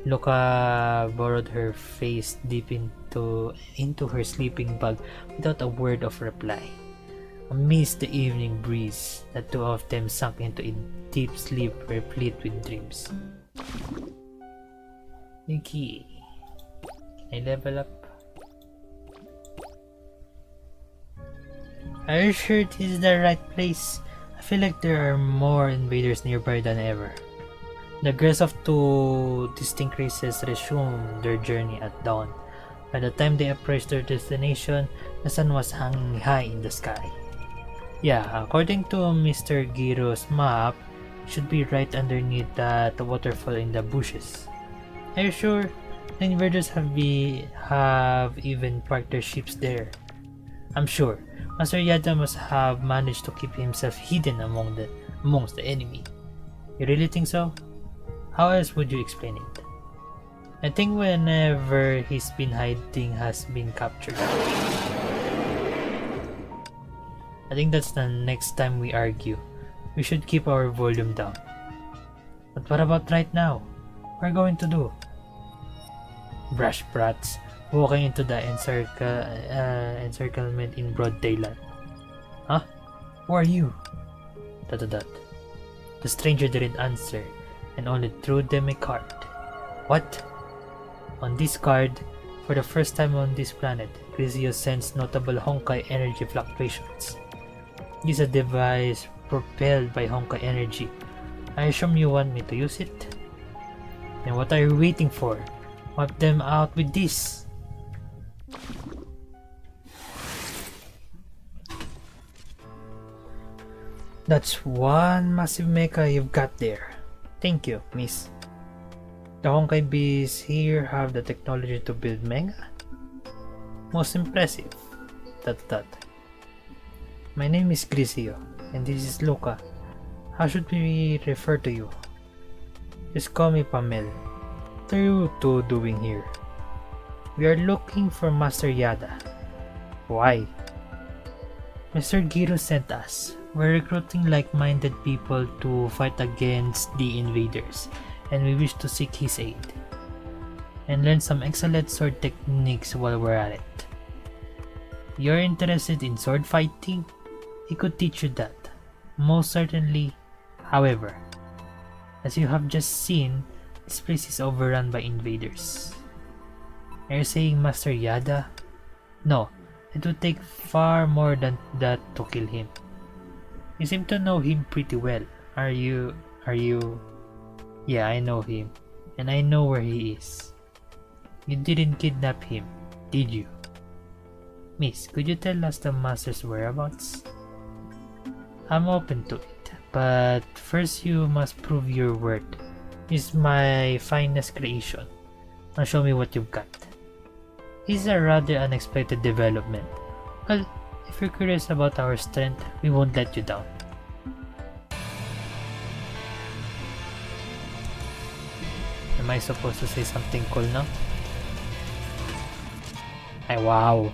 Luca burrowed her face deep into her sleeping bag without a word of reply. Amidst the evening breeze, the two of them sunk into a deep sleep replete with dreams. Nikki, can I level up? Are you sure this is the right place? I feel like there are more invaders nearby than ever. The girls of two distinct races resumed their journey at dawn. By the time they approached their destination, the sun was hanging high in the sky. Yeah, according to Mr. Giro's map, it should be right underneath that waterfall in the bushes. Are you sure? The invaders have even parked their ships there. I'm sure. Master Yada must have managed to keep himself hidden amongst the enemy. You really think so? How else would you explain it? I think whenever he's been hiding has been captured. I think that's the next time we argue. We should keep our volume down. But what about right now? What are we going to do? Brash brats walking into the encirclement in broad daylight. Huh? Who are you? Dot dot dot. The stranger didn't answer and only threw them a card. What? On this card, for the first time on this planet, Crisio sensed notable Honkai energy fluctuations. This is a device propelled by Honkai energy. I assume you want me to use it? Then what are you waiting for? Wipe them out with this! That's one massive mecha you've got there. Thank you, miss. The Honkai bees here have the technology to build mecha? Most impressive. That. My name is Crisio, and this is Luca. How should we refer to you? Just call me Pamel. What are you two doing here? We are looking for Master Yada. Why? Mr. Giro sent us. We're recruiting like-minded people to fight against the invaders, and we wish to seek his aid and learn some excellent sword techniques while we're at it. You're interested in sword fighting? He could teach you that. Most certainly. However, as you have just seen, this place is overrun by invaders. Are you saying Master Yada? No, it would take far more than that to kill him. You seem to know him pretty well. Are you? Yeah, I know him, and I know where he is. You didn't kidnap him, did you? Miss, could you tell us the Master's whereabouts? I'm open to it, but first you must prove your worth. He's my finest creation. Now show me what you've got. This is a rather unexpected development. Well, if you're curious about our strength, we won't let you down. Am I supposed to say something cool now? Ay, wow!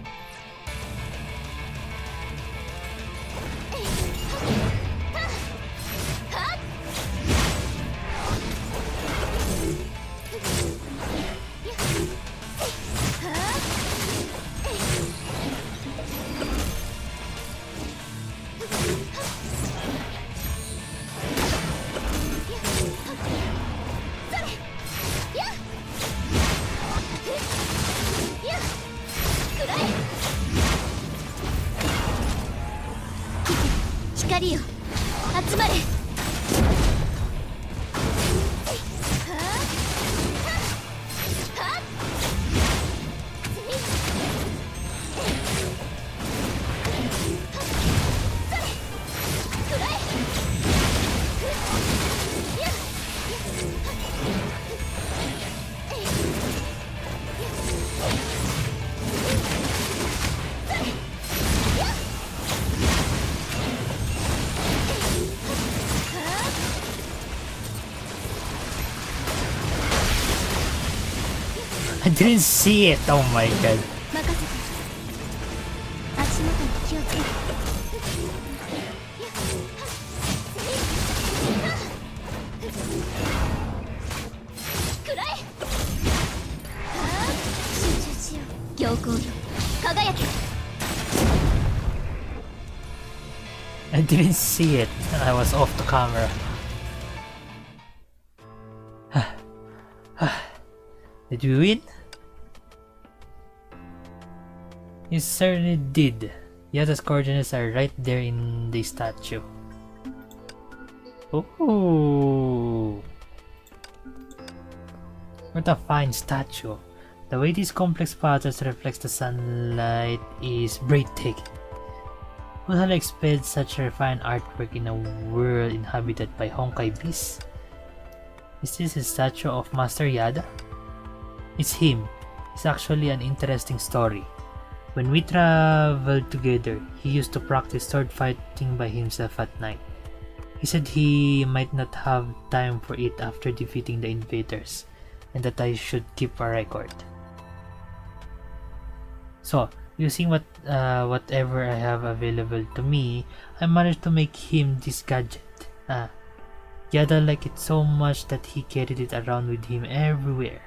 I didn't see it! Oh my god. 任せて。足元に気をつけて。食らえ。集中しよう。強行よ。輝け。 I didn't see it. I was off the camera. Did we win? You certainly did. Yada's coordinates are right there in the statue. Ooh. What a fine statue. The way these complex patterns reflects the sunlight is breathtaking. Who had expected such refined artwork in a world inhabited by Honkai beasts? Is this a statue of Master Yada? It's him. It's actually an interesting story. When we traveled together, he used to practice sword fighting by himself at night. He said he might not have time for it after defeating the invaders, and that I should keep a record. So, using whatever I have available to me, I managed to make him this gadget. Yada liked it so much that he carried it around with him everywhere.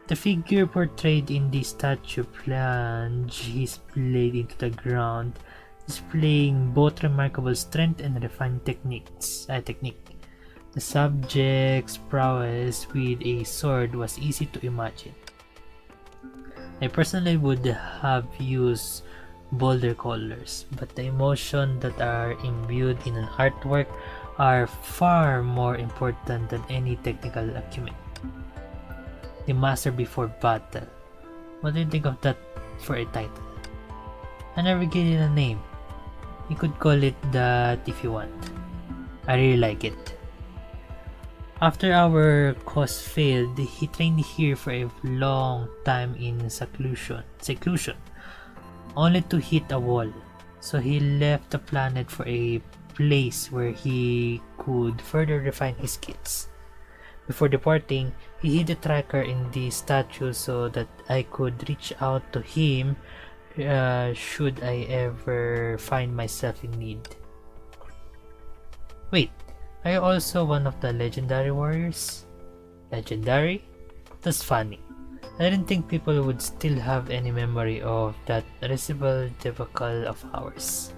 The figure portrayed in the statue plunged his blade into the ground, displaying both remarkable strength and refined technique. The subject's prowess with a sword was easy to imagine. I personally would have used bolder colors, but the emotions that are imbued in an artwork are far more important than any technical acumen. The master before battle. What do you think of that for a title? I never gave it a name. You could call it that if you want. I really like it. After our cause failed, he trained here for a long time in seclusion, only to hit a wall. So he left the planet for a place where he could further refine his skills. Before departing, he hid the tracker in the statue so that I could reach out to him should I ever find myself in need. Wait, are you also one of the legendary warriors? Legendary? That's funny. I didn't think people would still have any memory of that reciprocal debacle of ours.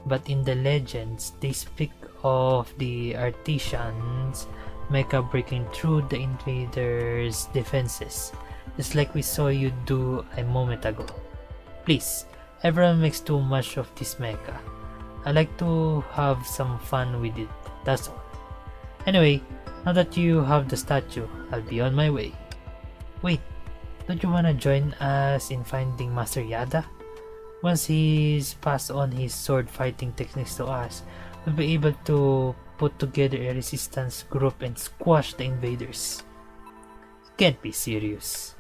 But in the legends, they speak of the artisans mecha breaking through the invaders' defenses, just like we saw you do a moment ago. Please, everyone makes too much of this mecha. I like to have some fun with it, that's all. Anyway, now that you have the statue, I'll be on my way. Wait, don't you wanna join us in finding Master Yada? Once he's passed on his sword fighting techniques to us, we'll be able to put together a resistance group and squash the invaders. You can't be serious.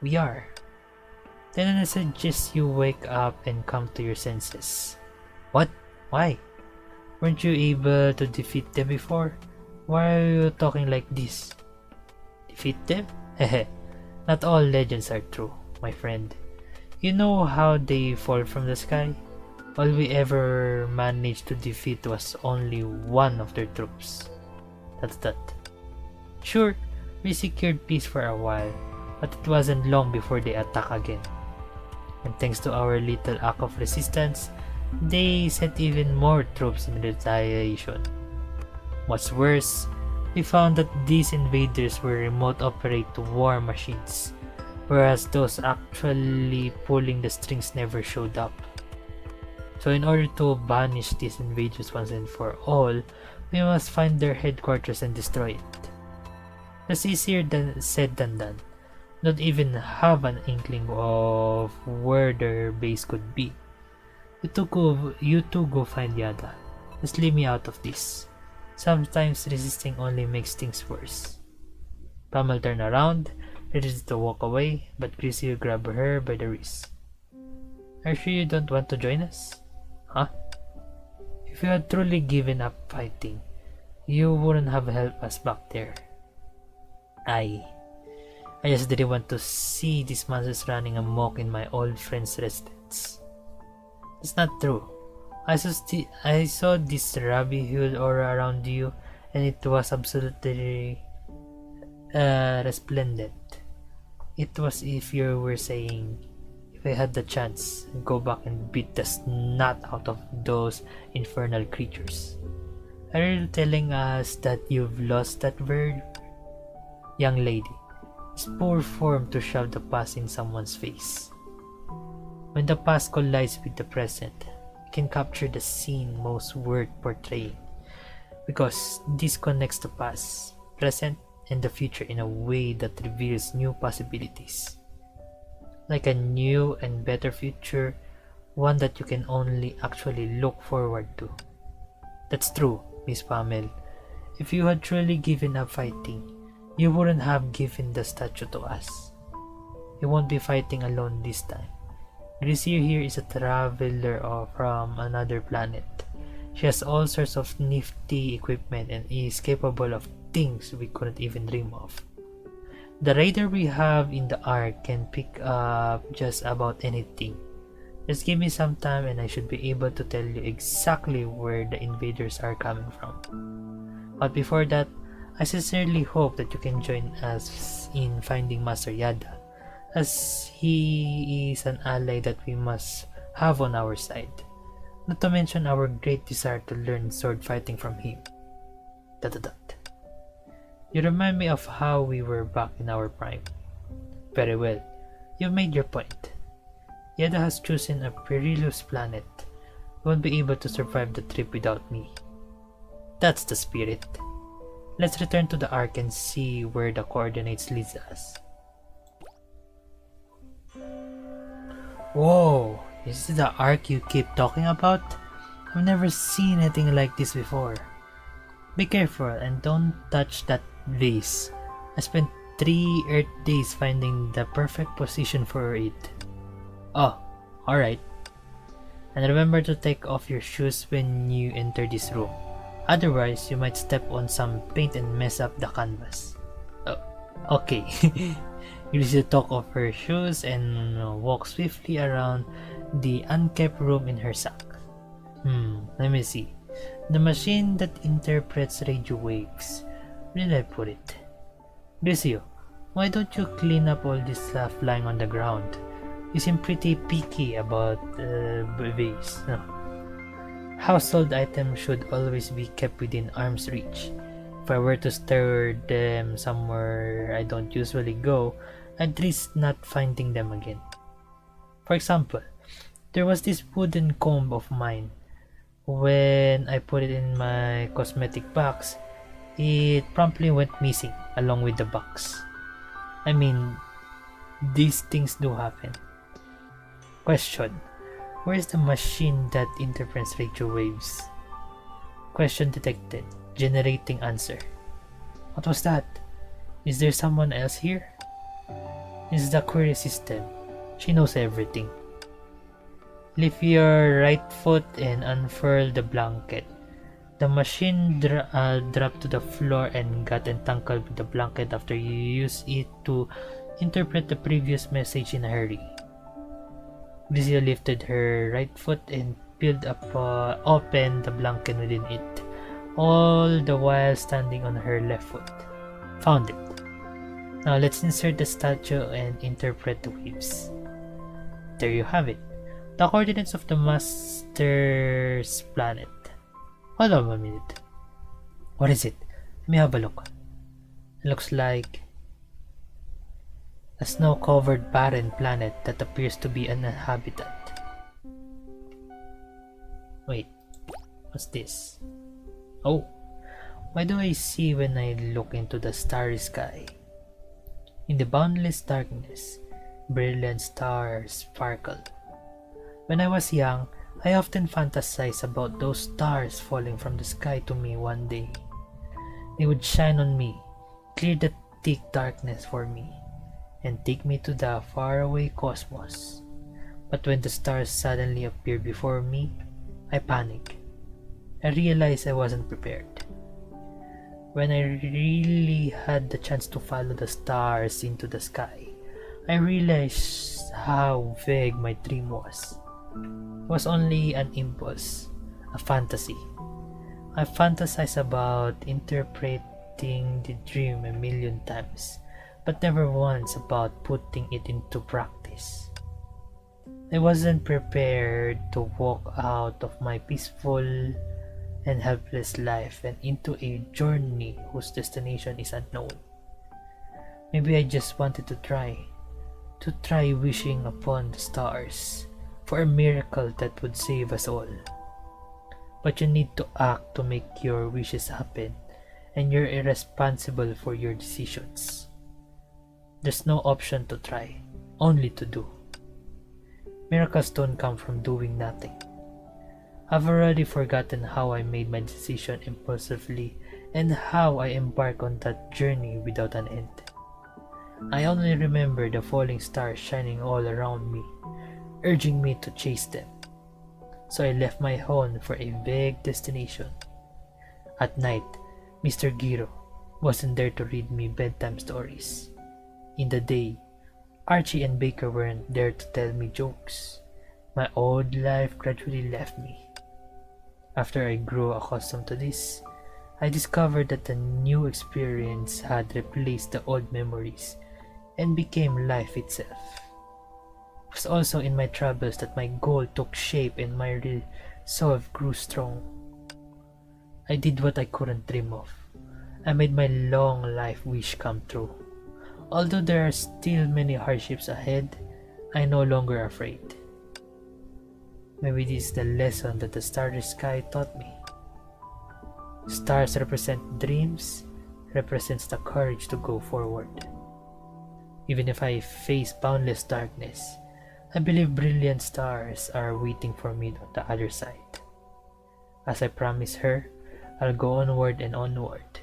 We are. Then I suggest you wake up and come to your senses. What? Why? Weren't you able to defeat them before? Why are you talking like this? Defeat them? Hehe. Not all legends are true, my friend. You know how they fall from the sky? All we ever managed to defeat was only one of their troops. That's that. Sure, we secured peace for a while, but it wasn't long before they attacked again. And thanks to our little act of resistance, they sent even more troops in retaliation. What's worse, we found that these invaders were remote operate war machines, whereas those actually pulling the strings never showed up. So in order to banish these invaders once and for all, we must find their headquarters and destroy it. That's easier said than done. Don't even have an inkling of where their base could be. You two go find Yada. Just leave me out of this. Sometimes resisting only makes things worse. Pam will turn around, ready to walk away, but Chrissy will grab her by the wrist. Are you sure you don't want to join us? Huh? If you had truly given up fighting, you wouldn't have helped us back there. I I just didn't want to see these monsters running amok in my old friend's residence. It's not true. I saw this rabbit aura around you, and it was absolutely resplendent. It was if you were saying, if I had the chance, I'd go back and beat the snot out of those infernal creatures. Are you telling us that you've lost that bird? Young lady, it's poor form to shove the past in someone's face. When the past collides with the present, you can capture the scene most worth portraying, because this connects the past, present, and the future in a way that reveals new possibilities. Like a new and better future, one that you can only actually look forward to. That's true, Miss Pamel. If you had truly given up fighting, you wouldn't have given the statue to us. You won't be fighting alone this time. Grisir here is a traveler from another planet. She has all sorts of nifty equipment and is capable of things we couldn't even dream of. The radar we have in the Ark can pick up just about anything. Just give me some time and I should be able to tell you exactly where the invaders are coming from. But before that, I sincerely hope that you can join us in finding Master Yada, as he is an ally that we must have on our side. Not to mention our great desire to learn sword fighting from him. ... You remind me of how we were back in our prime. Very well, you've made your point. Yada has chosen a perilous planet. You won't be able to survive the trip without me. That's the spirit. Let's return to the Ark and see where the coordinates leads us. Whoa, is this the Ark you keep talking about? I've never seen anything like this before. Be careful and don't touch that vase. I spent 3 Earth days finding the perfect position for it. Oh, alright. And remember to take off your shoes when you enter this room. Otherwise, you might step on some paint and mess up the canvas. Okay. Lucy took off her shoes and walked swiftly around the unkept room in her sack. Let me see. The machine that interprets radio waves. Where did I put it? Lucio, why don't you clean up all this stuff lying on the ground? You seem pretty picky about waves. No. Household items should always be kept within arm's reach. If I were to store them somewhere I don't usually go, I'd risk not finding them again. For example, there was this wooden comb of mine. When I put it in my cosmetic box, it promptly went missing along with the box. I mean, these things do happen. Question: where is the machine that interprets radio waves? Question detected. Generating answer. What was that? Is there someone else here? This is the query system. She knows everything. Lift your right foot and unfurl the blanket. The machine dropped to the floor and got entangled with the blanket after you used it to interpret the previous message in a hurry. Lucia lifted her right foot and peeled open the blanket within it, all the while standing on her left foot. Found it. Now let's insert the statue and interpret the waves. There you have it. The coordinates of the Master's planet. Hold on a minute. What is it? Let me have a look. It looks like a snow-covered barren planet that appears to be uninhabited. Wait, what's this? Oh, what do I see when I look into the starry sky? In the boundless darkness, brilliant stars sparkle. When I was young, I often fantasized about those stars falling from the sky to me one day. They would shine on me, clear the thick darkness for me, and take me to the faraway cosmos. But when the stars suddenly appeared before me, I panicked. I realized I wasn't prepared. When I really had the chance to follow the stars into the sky, I realized how vague my dream was. It was only an impulse, a fantasy. I fantasized about interpreting the dream a million times, but never once about putting it into practice. I wasn't prepared to walk out of my peaceful and helpless life and into a journey whose destination is unknown. Maybe I just wanted to try wishing upon the stars for a miracle that would save us all. But you need to act to make your wishes happen, and you're irresponsible for your decisions. There's no option to try, only to do. Miracles don't come from doing nothing. I've already forgotten how I made my decision impulsively and how I embarked on that journey without an end. I only remember the falling stars shining all around me, urging me to chase them. So I left my home for a vague destination. At night, Mr. Giro wasn't there to read me bedtime stories. In the day, Archie and Baker weren't there to tell me jokes. My old life gradually left me. After I grew accustomed to this, I discovered that the new experience had replaced the old memories and became life itself. It was also in my travels that my goal took shape and my resolve grew strong. I did what I couldn't dream of. I made my long life wish come true. Although there are still many hardships ahead, I'm no longer afraid. Maybe this is the lesson that the starry sky taught me. Stars represent dreams, represents the courage to go forward. Even if I face boundless darkness, I believe brilliant stars are waiting for me on the other side. As I promised her, I'll go onward and onward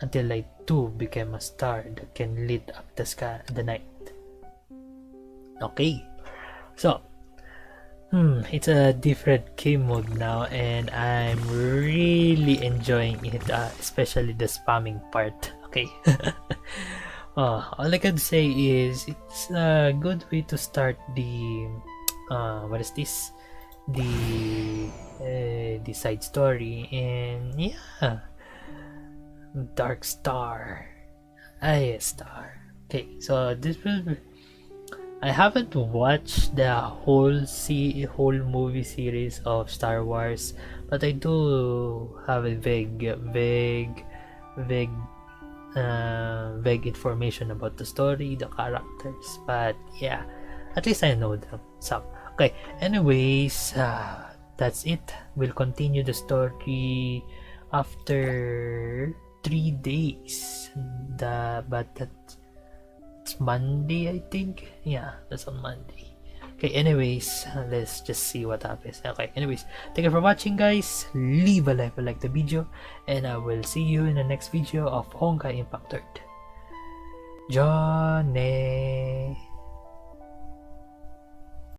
until I too become a star that can lit up the sky, the night. Okay, so it's a different game mode now, and I'm really enjoying it, especially the spamming part. Okay. All I can say is it's a good way to start the what is this? The side story, and yeah, Dark Star, Star. Okay, so this will be, I haven't watched the whole movie series of Star Wars, but I do have a vague information about the story, the characters, but yeah, at least I know them some. Okay, anyways, that's it. We'll continue the story after 3 days. But that's Monday, I think. Yeah, that's on Monday. Okay, anyways, let's just see what happens. Okay, anyways, thank you for watching, guys. Leave a like the video, and I will see you in the next video of Honkai Impact 3rd. Johnny.